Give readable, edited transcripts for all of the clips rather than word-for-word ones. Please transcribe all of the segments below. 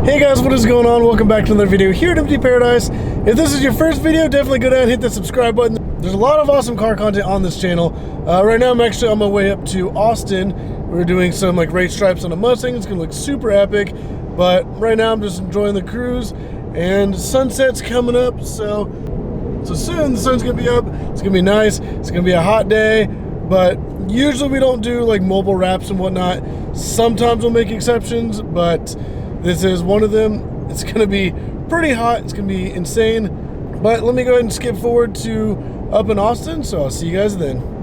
Hey guys, what is going on? Welcome back to another video here at Empty Paradise. If this is your first video, definitely go down and hit the subscribe button. There's a lot of awesome car content on this channel. Right now I'm actually on my way up to Austin. We're doing some like race stripes on a Mustang. It's gonna look super epic, but right now I'm just enjoying the cruise, and sunset's coming up, so soon the sun's gonna be up. It's gonna be nice. It's gonna be a hot day, but usually we don't do like mobile wraps and whatnot. Sometimes we'll make exceptions, but this is one of them. It's gonna be pretty hot. It's gonna be insane. But let me go ahead and skip forward to up in Austin, so I'll see you guys then.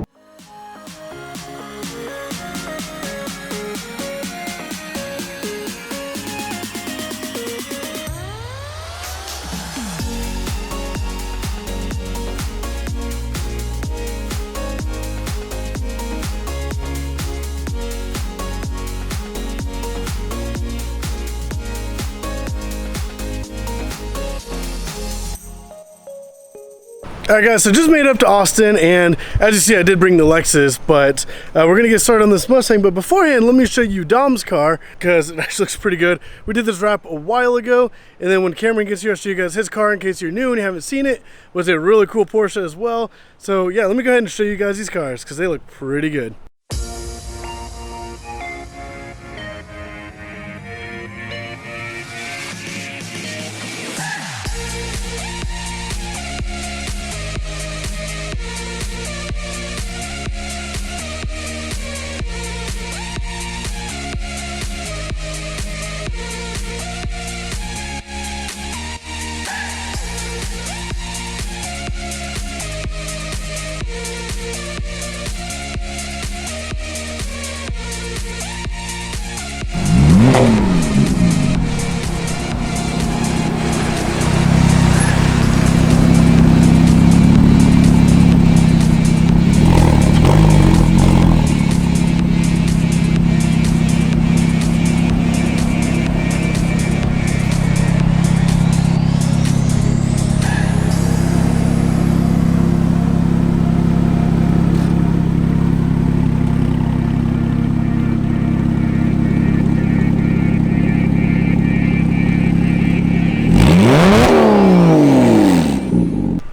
Alright guys, so just made it up to Austin, and as you see I did bring the Lexus, but we're gonna get started on this Mustang. But beforehand, let me show you Dom's car, because it actually looks pretty good. We did this wrap a while ago, and then when Cameron gets here, I'll show you guys his car in case you're new and you haven't seen it. It was a really cool Porsche as well. So yeah, let me go ahead and show you guys these cars, because they look pretty good.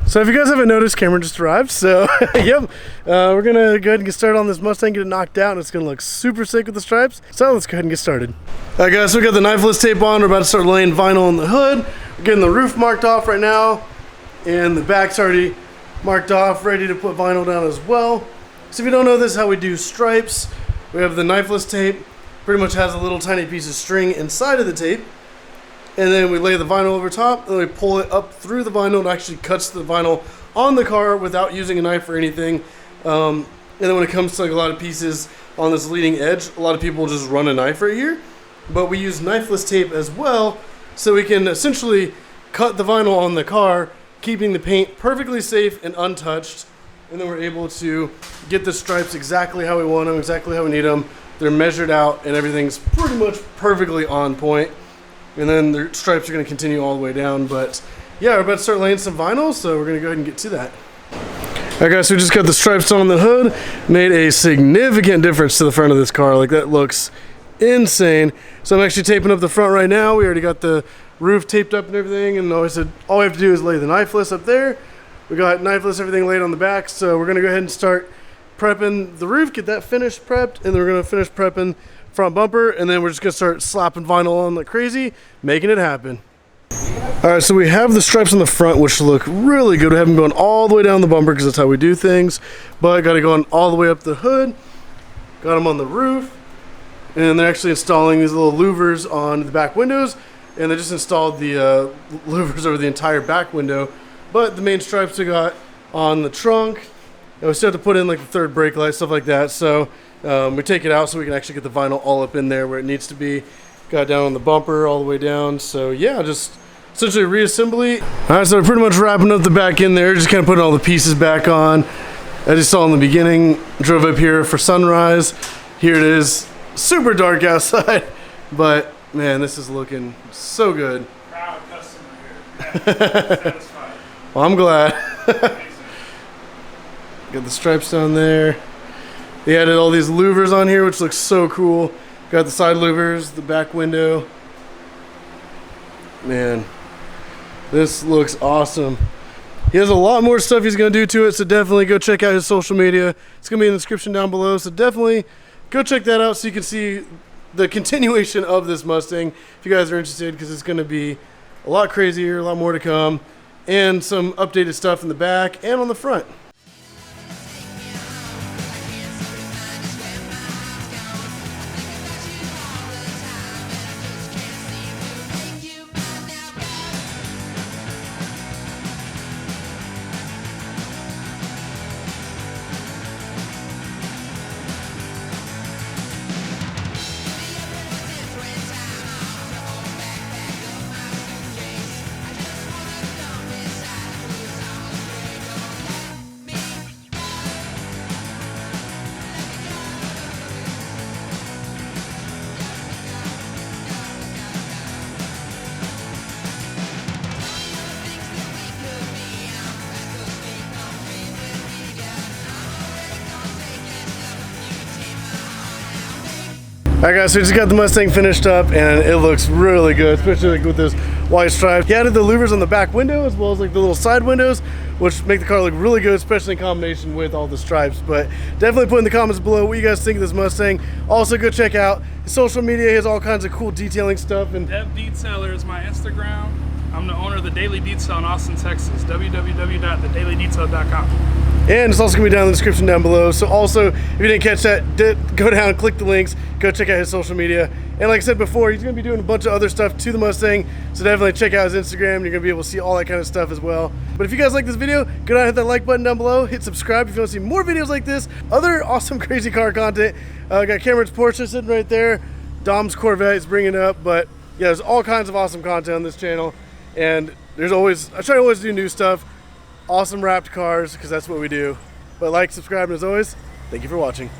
So if you guys haven't noticed, Cameron just arrived, so yep, we're gonna go ahead and get started on this Mustang, get it knocked out, and it's gonna look super sick with the stripes. So let's go ahead and get started. All right guys, so we got the knifeless tape on. We're about to start laying vinyl on the hood. We're getting the roof marked off right now, and the back's already marked off, ready to put vinyl down as well. So if you don't know, this is how we do stripes. We have the knifeless tape, pretty much has a little tiny piece of string inside of the tape. And then we lay the vinyl over top, and we pull it up through the vinyl. It actually cuts the vinyl on the car without using a knife or anything. And then when it comes to like a lot of pieces on this leading edge, a lot of people just run a knife right here. But we use knifeless tape as well, so we can essentially cut the vinyl on the car, keeping the paint perfectly safe and untouched. And then we're able to get the stripes exactly how we want them, exactly how we need them. They're measured out, and everything's pretty much perfectly on point. And then the stripes are going to continue all the way down. But yeah, we're about to start laying some vinyl, so we're going to go ahead and get to that. Alright guys, so we just got the stripes on the hood. Made a significant difference to the front of this car. Like, that looks insane. So I'm actually taping up the front right now. We already got the roof taped up and everything, and I said all we have to do is lay the knifeless up there. We got knifeless everything laid on the back, so we're going to go ahead and start prepping the roof, get that finished prepped, and then we're going to finish prepping front bumper, and then we're just gonna start slapping vinyl on like crazy, making it happen. All right, so we have the stripes on the front, which look really good. We have them going all the way down the bumper because that's how we do things, but got it going all the way up the hood. Got them on the roof, and they're actually installing these little louvers on the back windows, and they just installed the louvers over the entire back window. But the main stripes we got on the trunk, and we still have to put in like the third brake light, stuff like that. So we take it out so we can actually get the vinyl all up in there where it needs to be. Got down on the bumper all the way down. So yeah, just essentially reassembly. All right, so we're pretty much wrapping up the back in there, just kind of putting all the pieces back on. As you saw in the beginning, drove up here for sunrise. Here it is, super dark outside, but man, this is looking so good. Proud customer here. Yeah, satisfied. Well, I'm glad. Got the stripes down there. They added all these louvers on here, which looks so cool. Got the side louvers, the back window. Man, this looks awesome. He has a lot more stuff he's going to do to it, so definitely go check out his social media. It's going to be in the description down below, so definitely go check that out so you can see the continuation of this Mustang if you guys are interested, because it's going to be a lot crazier, a lot more to come, and some updated stuff in the back and on the front. Alright guys, so we just got the Mustang finished up and it looks really good, especially like with this white stripe. He added the louvers on the back window as well as like the little side windows, which make the car look really good, especially in combination with all the stripes. But definitely put in the comments below what you guys think of this Mustang. Also go check out his social media. He has all kinds of cool detailing stuff. And Dev Detailer is my Instagram. I'm the owner of the Daily Detail in Austin, Texas. www.thedailydetail.com. And it's also going to be down in the description down below. So also, if you didn't catch that, go down and click the links. Go check out his social media. And like I said before, he's going to be doing a bunch of other stuff to the Mustang. So definitely check out his Instagram. You're going to be able to see all that kind of stuff as well. But if you guys like this video, go down and hit that like button down below. Hit subscribe if you want to see more videos like this. Other awesome crazy car content. Got Cameron's Porsche sitting right there. Dom's Corvette is bringing it up. But yeah, there's all kinds of awesome content on this channel. And there's always, I try to always do new stuff. Awesome wrapped cars, because that's what we do. But like, subscribe, and as always, thank you for watching.